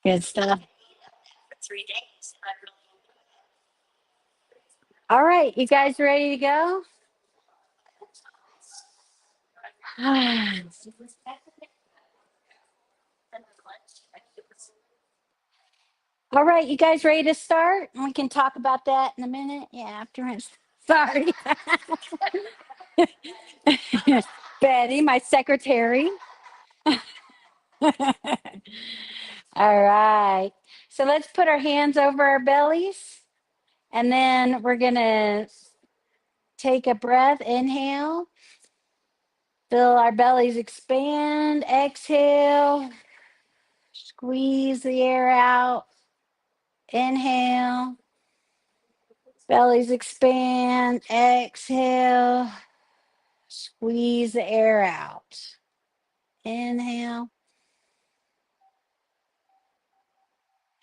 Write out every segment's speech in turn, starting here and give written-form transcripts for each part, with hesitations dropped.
Good stuff. All right, you guys ready to go? All right, you guys ready to start? We can talk about that in a minute. Yeah, afterwards. Sorry. Betty, my secretary. All right. So let's put our hands over our bellies. And then we're going to take a breath. Inhale. Feel our bellies expand. Exhale. Squeeze the air out. Inhale. Bellies expand. Exhale. Squeeze the air out. Inhale.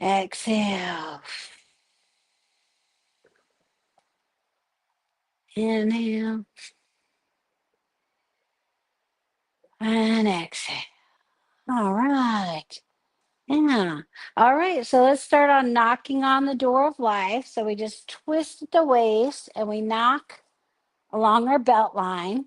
Exhale. Inhale. And exhale. All right. Yeah. All right. So let's start on knocking on the door of life. So we just twist the waist and we knock along our belt line.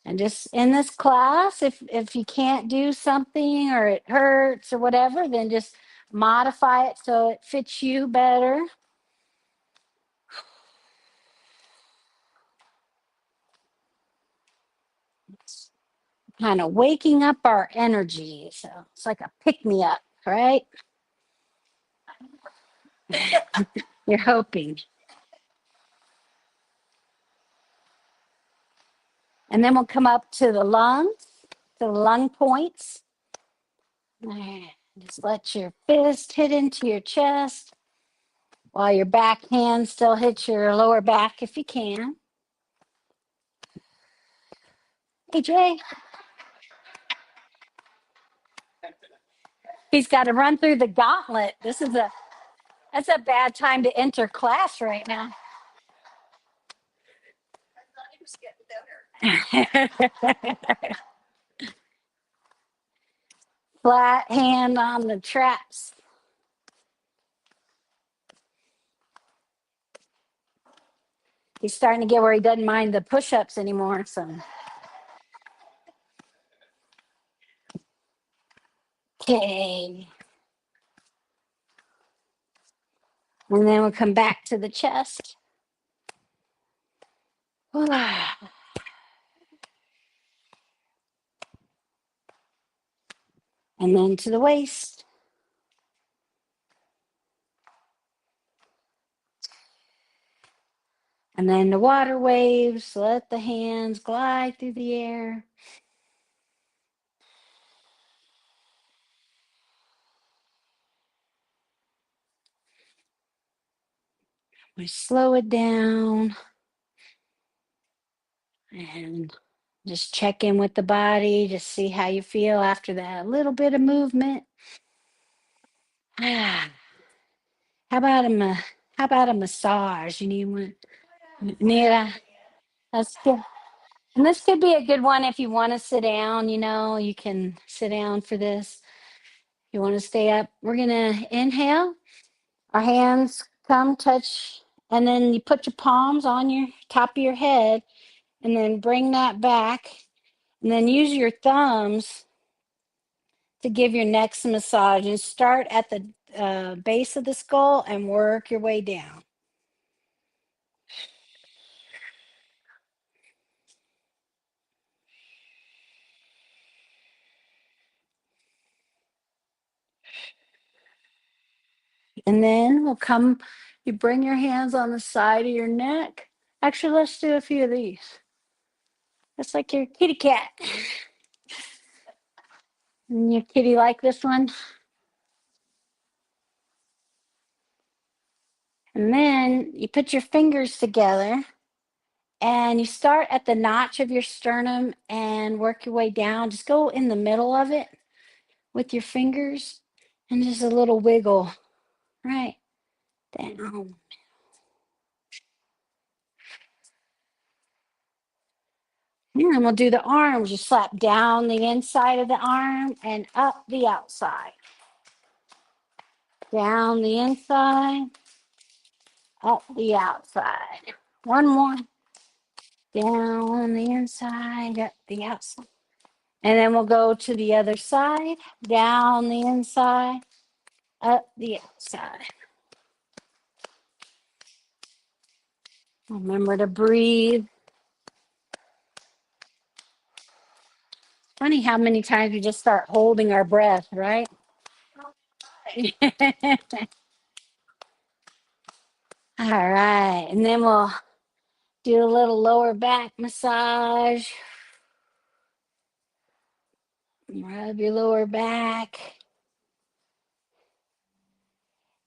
And just in this class, if you can't do something or it hurts or whatever, then just modify it so it fits you better. It's kind of waking up our energy. So it's like a pick me up, right? You're hoping. And then we'll come up to the lungs, to the lung points. Just let your fist hit into your chest while your back hand still hits your lower back if you can. Hey, Jay. He's got to run through the gauntlet. That's a bad time to enter class right now. Flat hand on the traps. He's starting to get where he doesn't mind the push-ups anymore. So, okay. And then we'll come back to the chest. And then to the waist. And then the water waves. Let the hands glide through the air. We slow it down. And just check in with the body. Just see how you feel after that little bit of movement. How about a massage? You need one? Need a, that's good. And this could be a good one if you want to sit down, you can sit down for this. If you want to stay up, we're going to inhale. Our hands come touch, and then you put your palms on your top of your head, and then bring that back, and then use your thumbs to give your neck some massage. And start at the base of the skull and work your way down. And then you bring your hands on the side of your neck. Actually, let's do a few of these. It's like your kitty cat. And your kitty like this one. And then you put your fingers together and you start at the notch of your sternum and work your way down. Just go in the middle of it with your fingers and just a little wiggle right down. And we'll do the arms. You slap down the inside of the arm and up the outside. Down the inside, up the outside. One more. Down the inside, up the outside. And then we'll go to the other side. Down the inside, up the outside. Remember to breathe. Funny how many times we just start holding our breath, right? All right. And then we'll do a little lower back massage. Rub your lower back.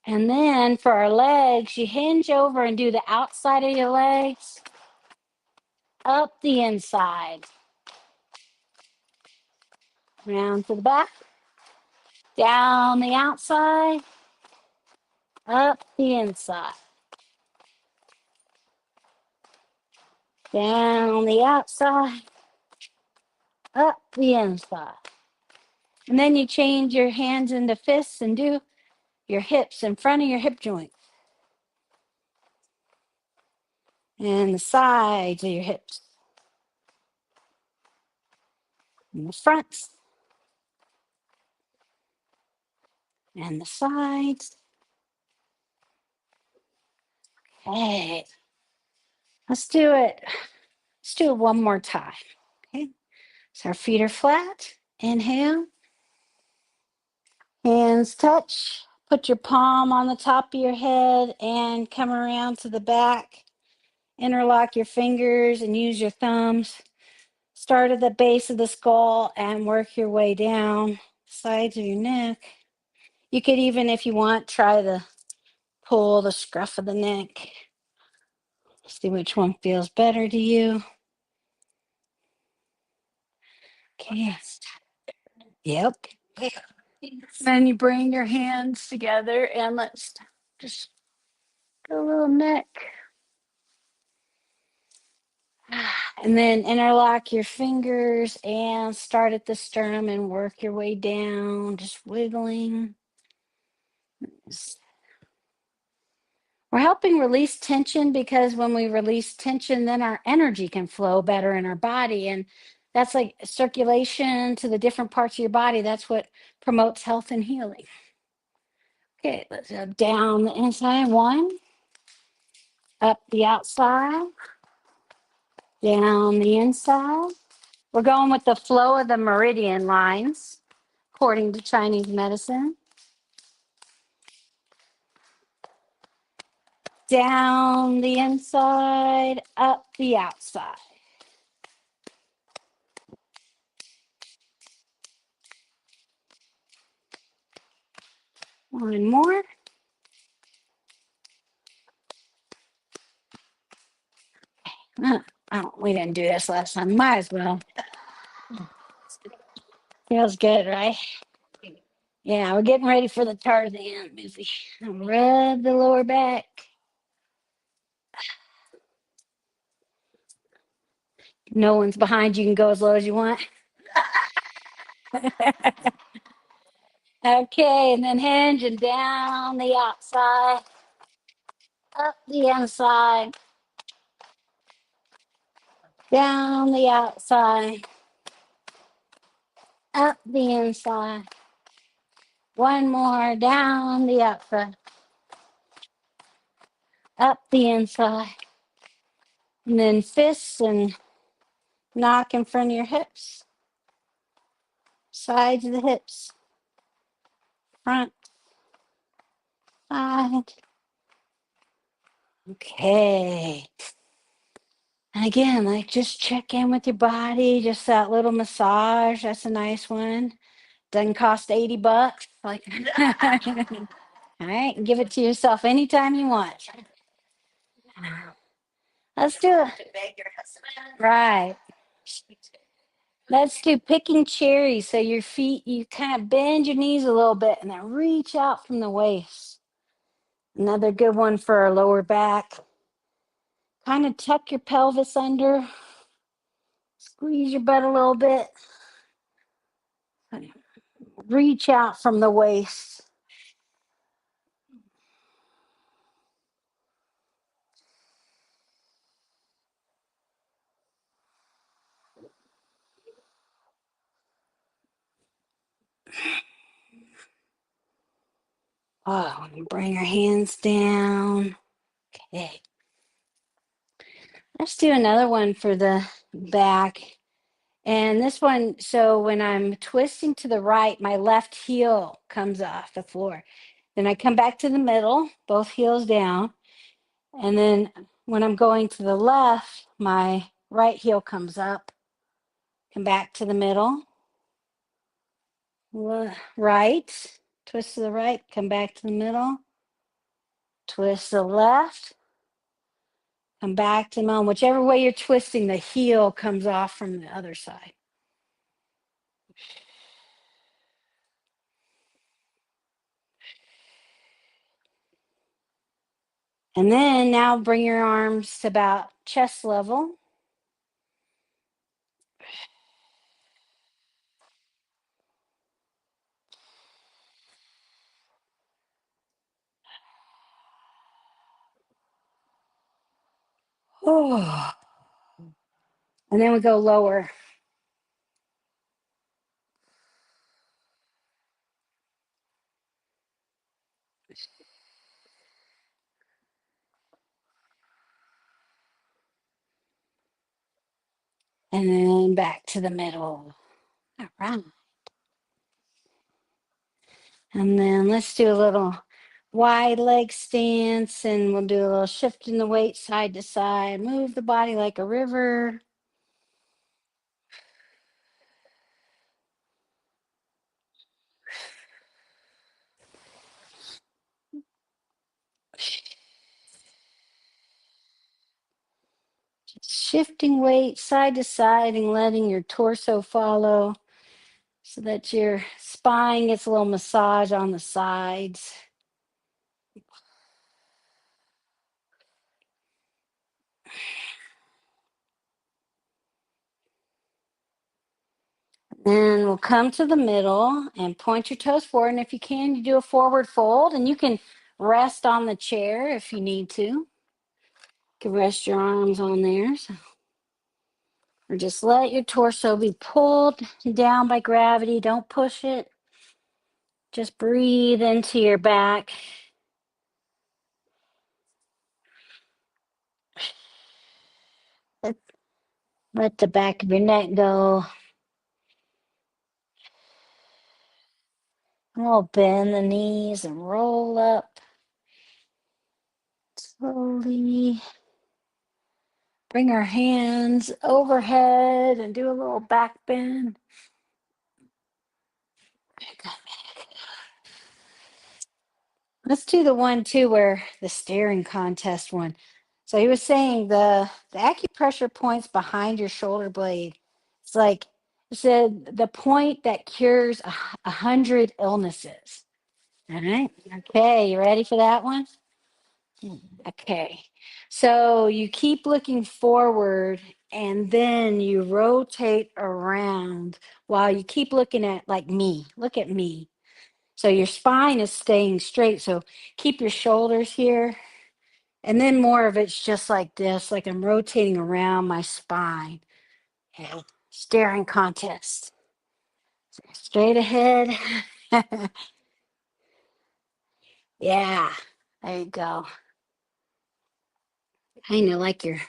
And then for our legs, you hinge over and do the outside of your legs, up the inside, round to the back, down the outside, up the inside, down the outside, up the inside. And then you change your hands into fists and do your hips in front of your hip joint and the sides of your hips and the fronts and the sides. Okay, let's do it. Let's do it one more time. Okay, so our feet are flat. Inhale, hands touch. Put your palm on the top of your head and come around to the back. Interlock your fingers and use your thumbs. Start at the base of the skull and work your way down sides of your neck. You could even, if you want, try to pull the scruff of the neck. See which one feels better to you. Okay. Yep. Then you bring your hands together and let's just go a little neck. And then interlock your fingers and start at the sternum and work your way down, just wiggling. We're helping release tension because when we release tension, then our energy can flow better in our body. And that's like circulation to the different parts of your body. That's what promotes health and healing. Okay, let's go down the inside. One, up the outside, down the inside. We're going with the flow of the meridian lines, according to Chinese medicine. Down the inside, up the outside. One more. Oh, we didn't do this last time. Might as well. Feels good, right? Yeah, we're getting ready for the Tarzan movie. Rub the lower back. No one's behind you. You can go as low as you want. Okay, and then hinge and down the outside, up the inside, down the outside, up the inside. One more, down the outside, up the inside. And then fists and knock in front of your hips, sides of the hips, front, side. Okay. And again, like just check in with your body, just that little massage. That's a nice one. Doesn't cost $80. Like, all right, give it to yourself anytime you want. Let's do it. Right. Let's do picking cherries. So your feet, you kind of bend your knees a little bit and then reach out from the waist. Another good one for our lower back. Kind of tuck your pelvis under Squeeze your butt a little bit. Reach out from the waist. Oh, bring your hands down. Okay. Let's do another one for the back. And this one, so when I'm twisting to the right, my left heel comes off the floor. Then I come back to the middle, both heels down. And then when I'm going to the left, my right heel comes up. Come back to the middle. Right. Twist to the right, come back to the middle. Twist to the left. Come back to the middle. Whichever way you're twisting, the heel comes off from the other side. And then now bring your arms to about chest level. Oh. And then we go lower. And then back to the middle. All right. And then let's do a little wide leg stance, and we'll do a little shift in the weight side to side. Move the body like a river. Just shifting weight side to side and letting your torso follow so that your spine gets a little massage on the sides. And we'll come to the middle and point your toes forward. And if you can, you do a forward fold, and you can rest on the chair if you need to. You can rest your arms on there. Or just let your torso be pulled down by gravity. Don't push it. Just breathe into your back. Let the back of your neck go. And we'll bend the knees and roll up slowly. Bring our hands overhead and do a little back bend. Let's do the one too where the staring contest one. So he was saying the acupressure points behind your shoulder blade. It's like it said the point that cures 100 illnesses. All right. Okay, you ready for that one? Okay. So you keep looking forward and then you rotate around while you keep looking at like me. Look at me. So your spine is staying straight. So keep your shoulders here. And then more of it's just like this, like I'm rotating around my spine. Okay. Staring contest. Straight ahead. Yeah. There you go. Kind of like you're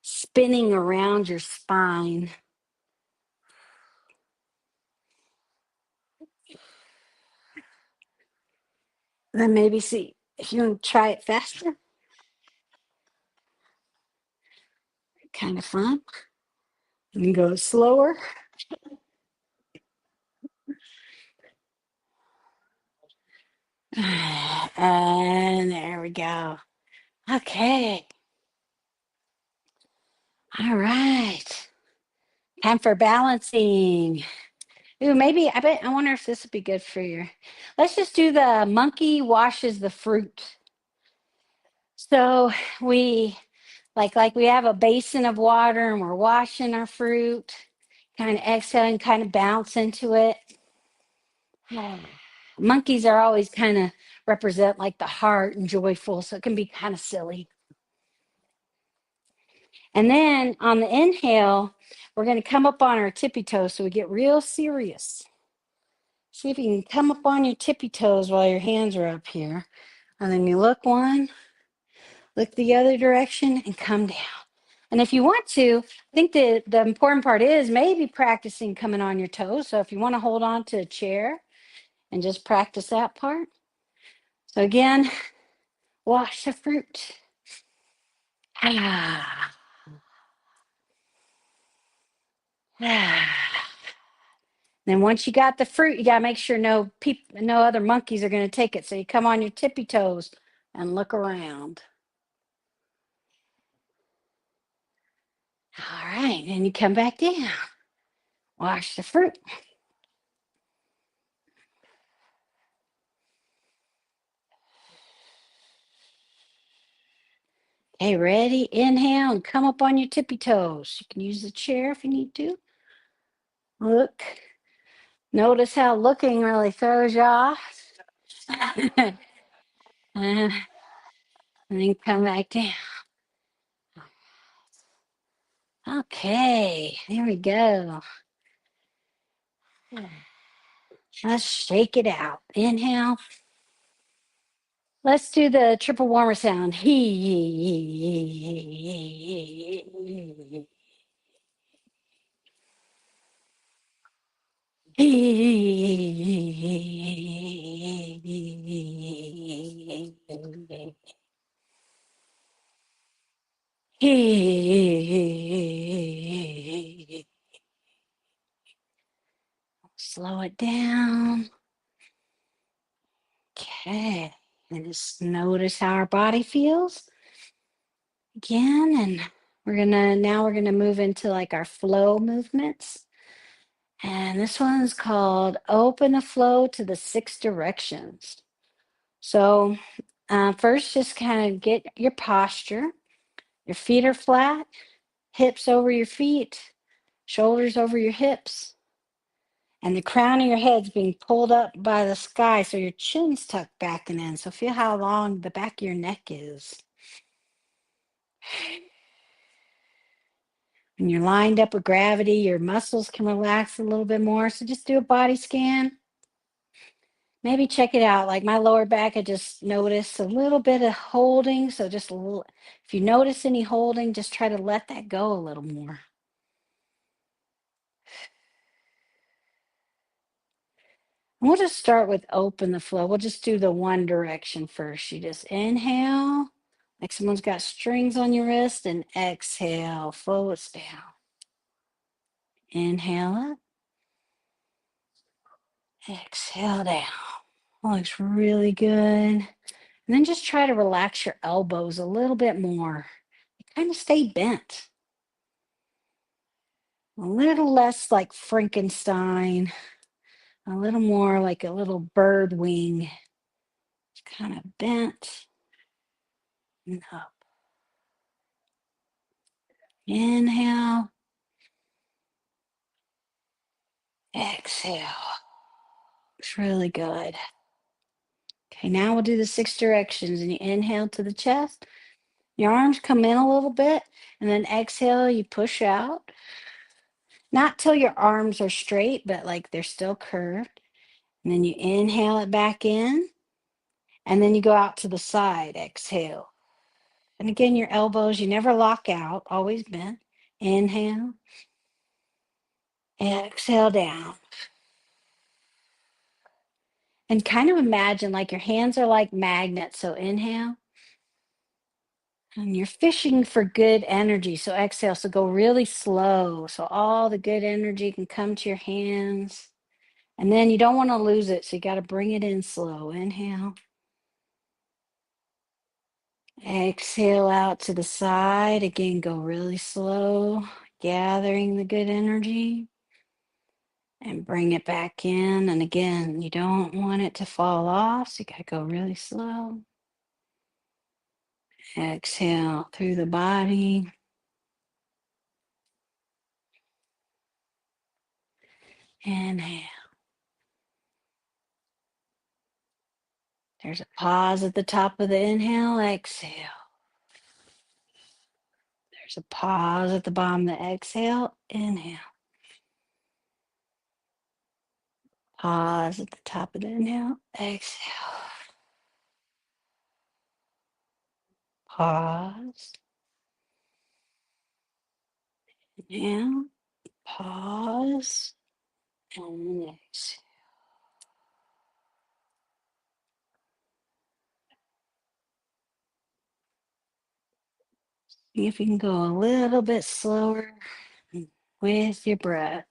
spinning around your spine. Then maybe see if you want to try it faster. Kind of fun. And go slower. And there we go. Okay. All right. Time for balancing. Ooh, maybe I wonder if this would be good for you. Let's just do the monkey washes the fruit. So we Like we have a basin of water and we're washing our fruit. Kind of exhale and kind of bounce into it. Monkeys are always kind of represent like the heart and joyful, so it can be kind of silly. And then on the inhale, we're going to come up on our tippy toes so we get real serious. See if you can come up on your tippy toes while your hands are up here. And then you look one, look the other direction, and come down. And if you want to, I think the important part is maybe practicing coming on your toes. So if you want to hold on to a chair and just practice that part. So again, wash the fruit. Ah. Ah. Then once you got the fruit, you got to make sure no other monkeys are going to take it. So you come on your tippy toes and look around. All right, and you come back down. Wash the fruit. Okay, ready? Inhale and come up on your tippy toes. You can use the chair if you need to. Look. Notice how looking really throws you off. And then come back down. Okay, there we go. Let's shake it out. Inhale. Let's do the triple warmer sound. He. Slow it down. Okay. And just notice how our body feels again. And we're gonna move into like our flow movements. And this one's called Open the Flow to the Six Directions. So first, just kind of get your posture. Your feet are flat, hips over your feet, shoulders over your hips, and the crown of your head's being pulled up by the sky, so your chin's tucked back and in. So feel how long the back of your neck is. When you're lined up with gravity, your muscles can relax a little bit more. So just do a body scan. Maybe check it out. Like my lower back, I just noticed a little bit of holding. So just a little, if you notice any holding, just try to let that go a little more. And we'll just start with open the flow. We'll just do the one direction first. You just inhale, like someone's got strings on your wrist, and exhale, flow it down. Inhale up, exhale down. That looks really good. And then just try to relax your elbows a little bit more. You kind of stay bent. A little less like Frankenstein, a little more like a little bird wing. It's kind of bent and up. Inhale, exhale. Looks really good. Okay, now we'll do the six directions. And you inhale to the chest. Your arms come in a little bit, and then exhale, you push out. Not till your arms are straight, but like they're still curved. And then you inhale it back in, and then you go out to the side. Exhale. And again, your elbows, you never lock out, always bent. Inhale, exhale down. And kind of imagine like your hands are like magnets. So inhale. And you're fishing for good energy. So exhale. So go really slow. So all the good energy can come to your hands. And then you don't want to lose it. So you got to bring it in slow. Inhale. Exhale out to the side. Again, go really slow, gathering the good energy. And bring it back in. And again, you don't want it to fall off. So you got to go really slow. Exhale through the body. Inhale. There's a pause at the top of the inhale. Exhale. There's a pause at the bottom of the exhale. Inhale. Pause at the top of the inhale. Exhale. Pause. Inhale. Pause. And exhale. See if you can go a little bit slower with your breath.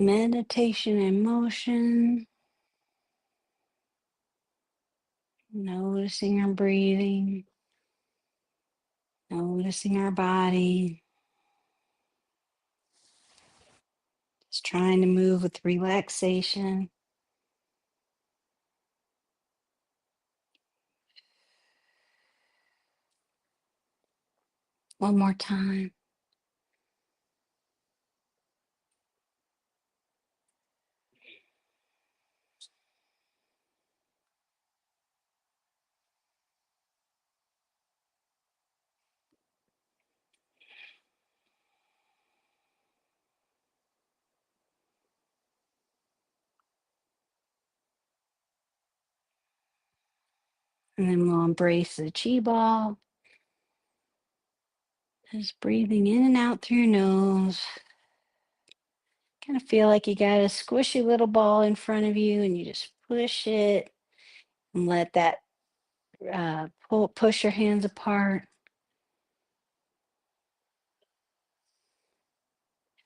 Meditation in motion. Noticing our breathing. Noticing our body. Just trying to move with relaxation. One more time. And then we'll embrace the chi ball. Just breathing in and out through your nose. Kind of feel like you got a squishy little ball in front of you and you just push it and let that push your hands apart.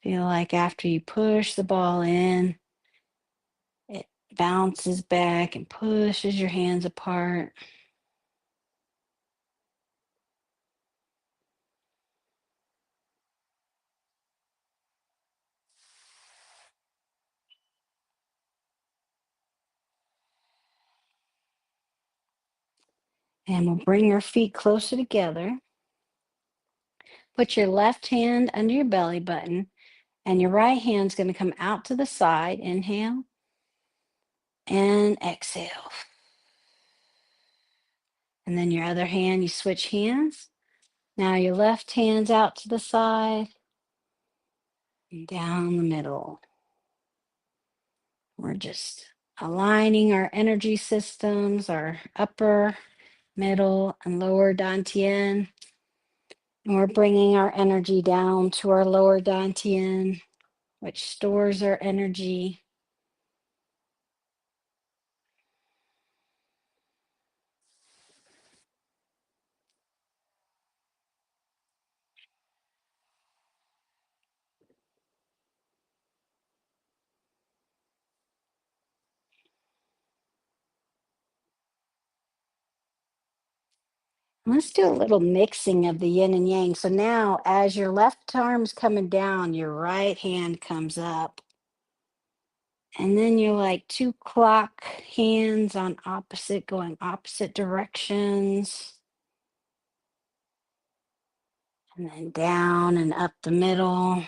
Feel like after you push the ball in, it bounces back and pushes your hands apart. And we'll bring your feet closer together. Put your left hand under your belly button, and your right hand's going to come out to the side. Inhale and exhale. And then your other hand, you switch hands. Now your left hand's out to the side and down the middle. We're just aligning our energy systems, our upper, middle, and lower dantian. And we're bringing our energy down to our lower dantian, which stores our energy. Let's do a little mixing of the yin and yang. So now, as your left arm's coming down, your right hand comes up. And then you're like two clock hands on opposite, going opposite directions. And then down and up the middle.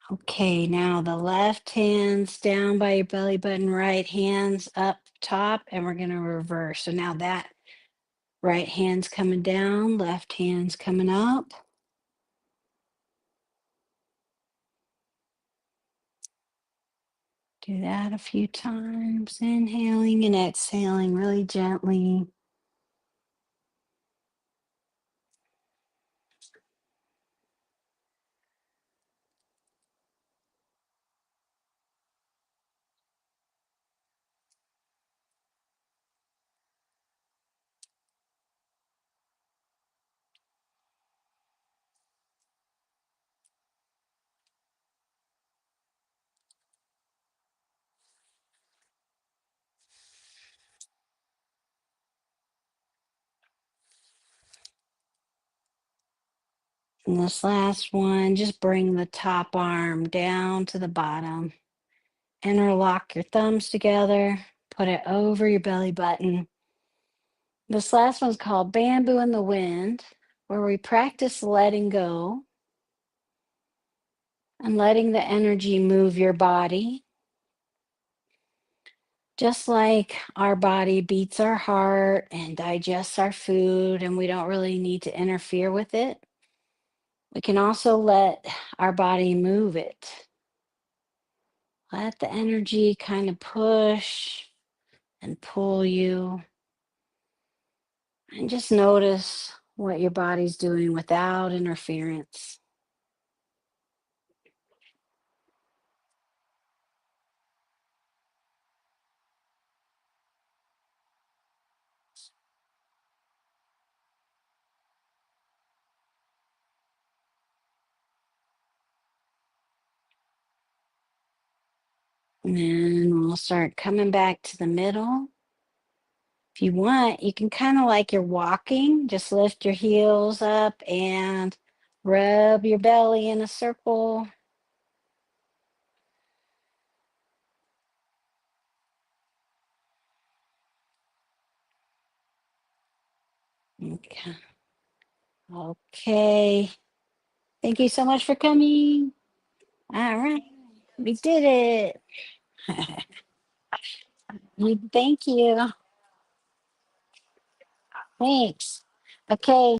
Okay, now the left hand's down by your belly button, right hand's up top, and we're going to reverse. So now that right hand's coming down, left hand's coming up. Do that a few times, inhaling and exhaling really gently. And this last one, just bring the top arm down to the bottom. Interlock your thumbs together, put it over your belly button. This last one's called Bamboo in the Wind, where we practice letting go and letting the energy move your body. Just like our body beats our heart and digests our food, and we don't really need to interfere with it, we can also let our body move it. Let the energy kind of push and pull you, and just notice what your body's doing without interference. And then we'll start coming back to the middle. If you want, you can kind of like you're walking, just lift your heels up and rub your belly in a circle. Okay. Okay. Thank you so much for coming. All right. We did it. Thank you. Thanks. Okay.